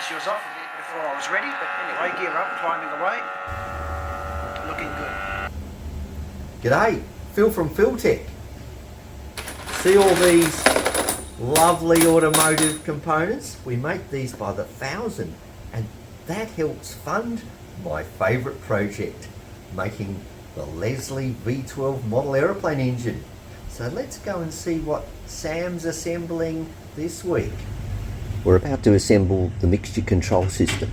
She was off a bit before I was ready, but anyway, gear up, climbing away. Looking good. G'day, Phil from Philtech. See all these lovely automotive components? We make these by the thousand, and that helps fund my favourite project, making the Lesley V12 model aeroplane engine. So let's go and see what Sam's assembling this week. We're about to assemble the mixture control system.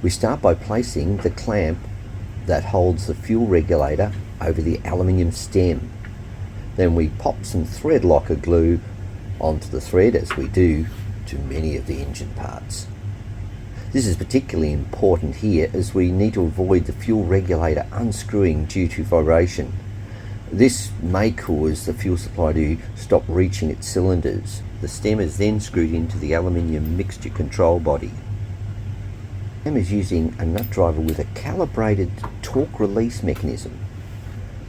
We start by placing the clamp that holds the fuel regulator over the aluminium stem. Then we pop some thread locker glue onto the thread, as we do to many of the engine parts. This is particularly important here as we need to avoid the fuel regulator unscrewing due to vibration. This may cause the fuel supply to stop reaching its cylinders. The stem is then screwed into the aluminium mixture control body. Sam is using a nut driver with a calibrated torque release mechanism.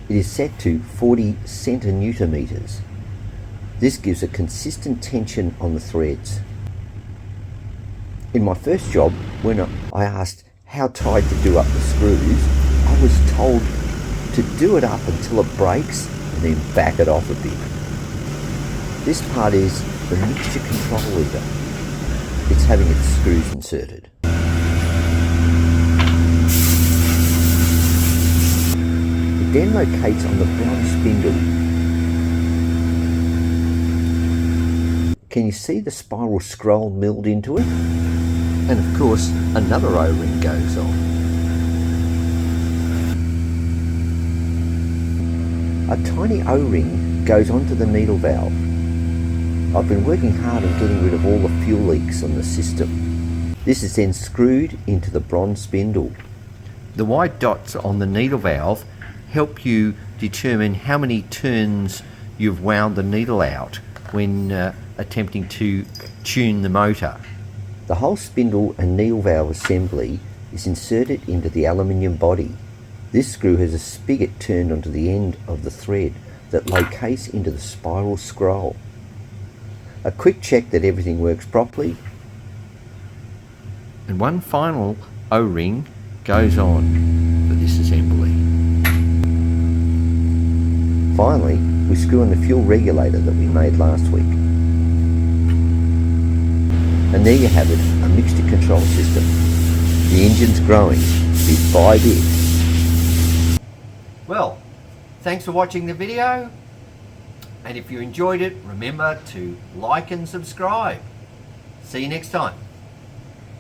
It is set to 40 centinewton-meters. This gives a consistent tension on the threads. In my first job, when I asked how tight to do up the screws, I was told to do it up until it breaks and then back it off a bit. This part is the mixture control lever. It's having its screws inserted. It then locates on the bronze spindle. Can you see the spiral scroll milled into it? And of course, another O-ring goes on. A tiny O-ring goes onto the needle valve. I've been working hard on getting rid of all the fuel leaks on the system. This is then screwed into the bronze spindle. The white dots on the needle valve help you determine how many turns you've wound the needle out when attempting to tune the motor. The whole spindle and needle valve assembly is inserted into the aluminium body. This screw has a spigot turned onto the end of the thread that locates into the spiral scroll. A quick check that everything works properly, and one final O-ring goes on for this assembly. Finally, we screw on the fuel regulator that we made last week. And there you have it, a mixture control system. The engine's growing bit by bit. Well, thanks for watching the video, and if you enjoyed it, remember to like and subscribe. See you next time.